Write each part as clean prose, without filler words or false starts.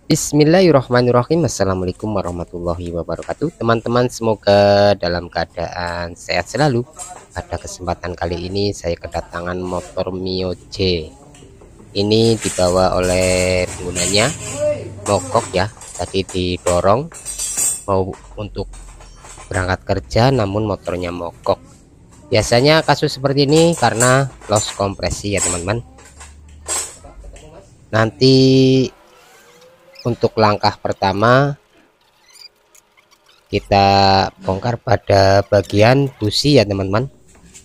Bismillahirrahmanirrahim. Assalamualaikum warahmatullahi wabarakatuh. Teman-teman, semoga dalam keadaan sehat selalu. Pada kesempatan kali ini saya kedatangan motor Mio J. Ini dibawa oleh penggunanya, mogok ya. Tadi didorong mau untuk berangkat kerja, namun motornya mogok. Biasanya kasus seperti ini karena loss kompresi ya teman-teman. Nanti untuk langkah pertama kita bongkar pada bagian busi ya teman-teman.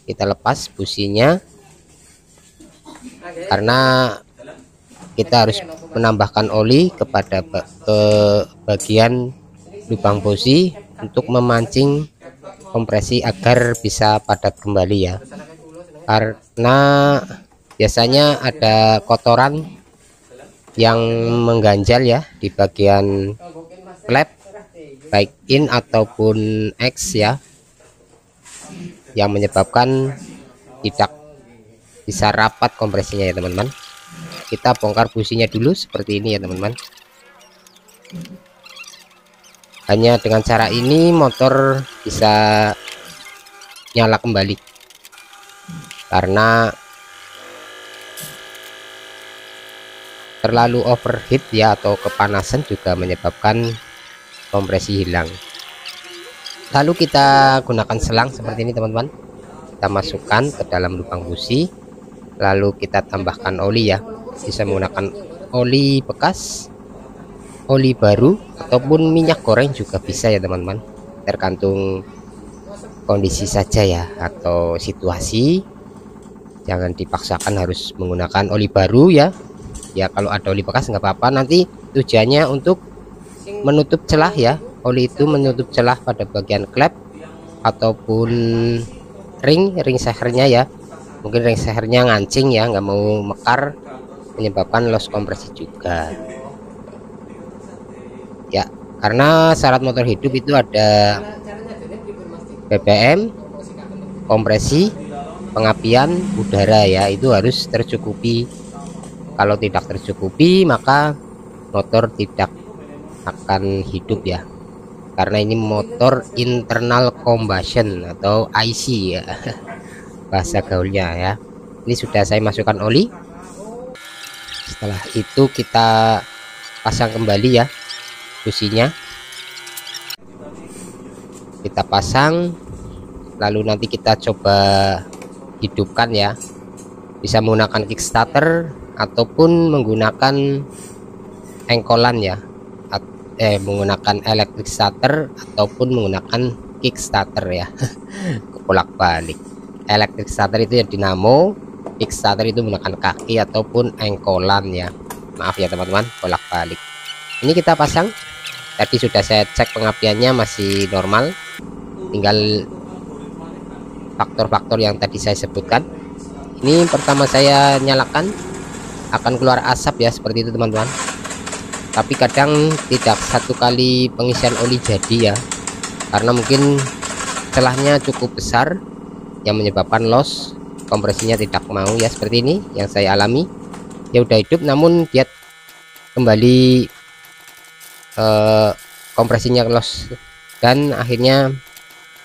Kita lepas businya karena kita harus menambahkan oli kepada ke bagian lubang busi untuk memancing kompresi agar bisa padat kembali ya, karena biasanya ada kotoran yang mengganjal ya di bagian klep baik in ataupun X ya, yang menyebabkan tidak bisa rapat kompresinya ya teman-teman. Kita bongkar businya dulu seperti ini ya teman-teman. Hanya dengan cara ini motor bisa nyala kembali, karena terlalu overheat ya atau kepanasan juga menyebabkan kompresi hilang. Lalu kita gunakan selang seperti ini teman-teman. Kita masukkan ke dalam lubang busi, lalu kita tambahkan oli ya. Bisa menggunakan oli bekas, oli baru, ataupun minyak goreng juga bisa ya teman-teman, tergantung kondisi saja ya atau situasi. Jangan dipaksakan harus menggunakan oli baru ya. Ya kalau ada oli bekas nggak apa-apa, nanti tujuannya untuk menutup celah ya. Oli itu menutup celah pada bagian klep ataupun ring sehernya ya. Mungkin ring sehernya ngancing ya, nggak mau mekar, menyebabkan loss kompresi juga ya. Karena syarat motor hidup itu ada BBM, kompresi, pengapian udara ya, itu harus tercukupi. Kalau tidak tercukupi maka motor tidak akan hidup ya, karena ini motor internal combustion atau IC ya bahasa gaulnya ya. Ini sudah saya masukkan oli. Setelah itu kita pasang kembali ya businya. Kita pasang, lalu nanti kita coba hidupkan ya. Bisa menggunakan kickstarter ataupun menggunakan engkolan ya, menggunakan electric starter ataupun menggunakan kickstarter ya bolak-balik. Electric starter itu ya dinamo, kickstarter itu menggunakan kaki ataupun engkolan ya, maaf ya teman-teman, bolak-balik. Ini kita pasang. Tadi sudah saya cek pengapiannya masih normal, tinggal faktor-faktor yang tadi saya sebutkan. Ini pertama saya nyalakan akan keluar asap ya seperti itu teman-teman, tapi kadang tidak satu kali pengisian oli jadi ya, karena mungkin celahnya cukup besar yang menyebabkan loss kompresinya tidak mau ya, seperti ini yang saya alami. Ya udah hidup namun dia kembali kompresinya loss, dan akhirnya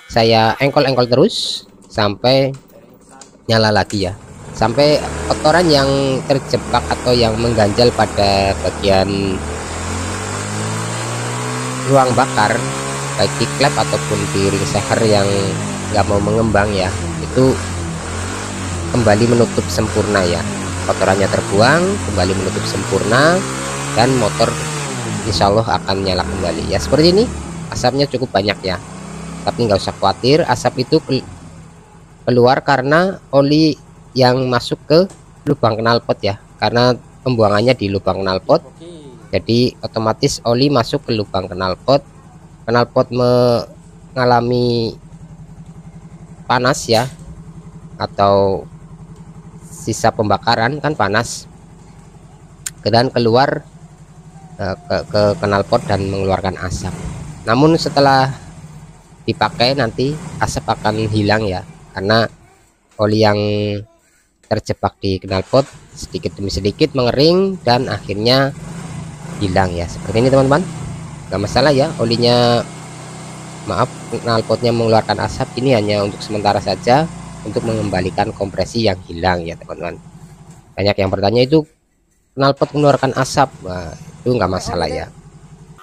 saya engkol-engkol terus sampai nyala lagi ya, sampai kotoran yang terjebak atau yang mengganjal pada bagian ruang bakar baik di klep ataupun di ring seher yang nggak mau mengembang ya, itu kembali menutup sempurna ya. Kotorannya terbuang, kembali menutup sempurna, dan motor insya Allah akan nyala kembali ya. Seperti ini, asapnya cukup banyak ya, tapi nggak usah khawatir, asap itu keluar karena oli yang masuk ke lubang knalpot ya, karena pembuangannya di lubang knalpot, jadi otomatis oli masuk ke lubang knalpot. Knalpot mengalami panas ya, atau sisa pembakaran kan panas, dan keluar ke knalpot dan mengeluarkan asap. Namun setelah dipakai nanti asap akan hilang ya, karena oli yang terjebak di knalpot sedikit demi sedikit mengering dan akhirnya hilang ya, seperti ini teman-teman. Nggak masalah ya, olinya maaf knalpotnya mengeluarkan asap, ini hanya untuk sementara saja untuk mengembalikan kompresi yang hilang ya teman-teman. Banyak yang bertanya itu knalpot mengeluarkan asap, nah itu nggak masalah ya.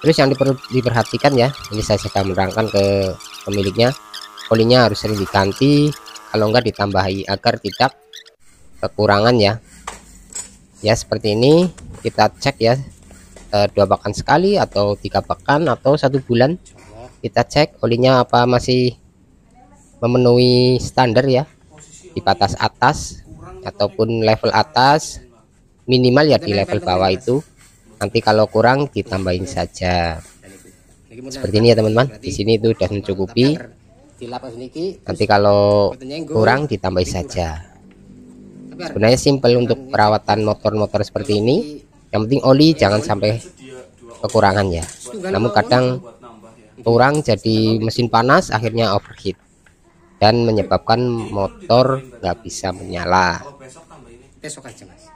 Terus yang perlu diperhatikan ya, ini saya sedang menerangkan ke pemiliknya, olinya harus sering diganti, kalau enggak ditambahi agar tidak kekurangan ya. Ya seperti ini, kita cek ya, 2 pekan sekali atau 3 pekan atau 1 bulan kita cek olinya apa masih memenuhi standar ya, di batas atas ataupun level atas, minimal ya di level bawah itu. Nanti kalau kurang ditambahin saja. Seperti ini ya teman-teman. Di sini itu sudah mencukupi. Nanti kalau kurang ditambahin saja. Sebenarnya simpel untuk perawatan motor-motor seperti ini. Yang penting oli jangan sampai kekurangan ya. Namun kadang kurang jadi mesin panas, akhirnya overheat dan menyebabkan motor nggak bisa menyala.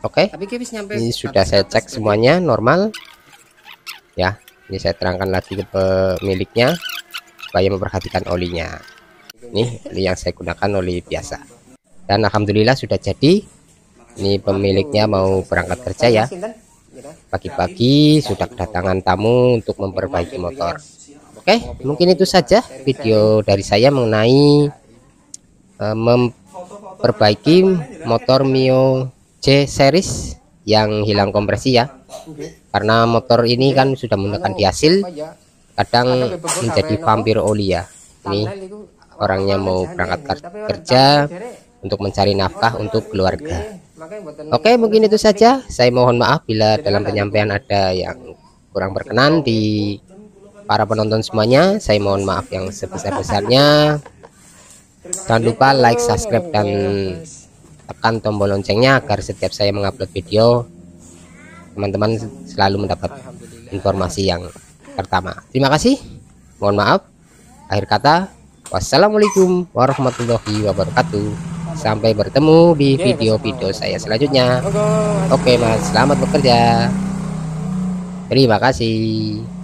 Oke, ini sudah saya cek semuanya normal ya. Ini saya terangkan lagi ke pemiliknya supaya memperhatikan olinya. Ini oli yang saya gunakan oli biasa, dan alhamdulillah sudah jadi. Ini pemiliknya mau berangkat kerja ya, pagi-pagi sudah kedatangan tamu untuk memperbaiki motor. Oke, mungkin itu saja video dari saya mengenai memperbaiki motor Mio J series yang hilang kompresi ya. Karena motor ini kan sudah menggunakan diesel, kadang menjadi vampir oli ya. Ini orangnya mau berangkat kerja untuk mencari nafkah untuk keluarga. Oke, mungkin itu saja. Saya mohon maaf bila dalam penyampaian ada yang kurang berkenan di para penonton semuanya. Saya mohon maaf yang sebesar-besarnya. Jangan lupa like, subscribe, dan tekan tombol loncengnya agar setiap saya mengupload video teman-teman selalu mendapat informasi yang pertama. Terima kasih, mohon maaf. Akhir kata, wassalamualaikum warahmatullahi wabarakatuh. Sampai bertemu di video-video saya selanjutnya. Oke mas, selamat bekerja. Terima kasih.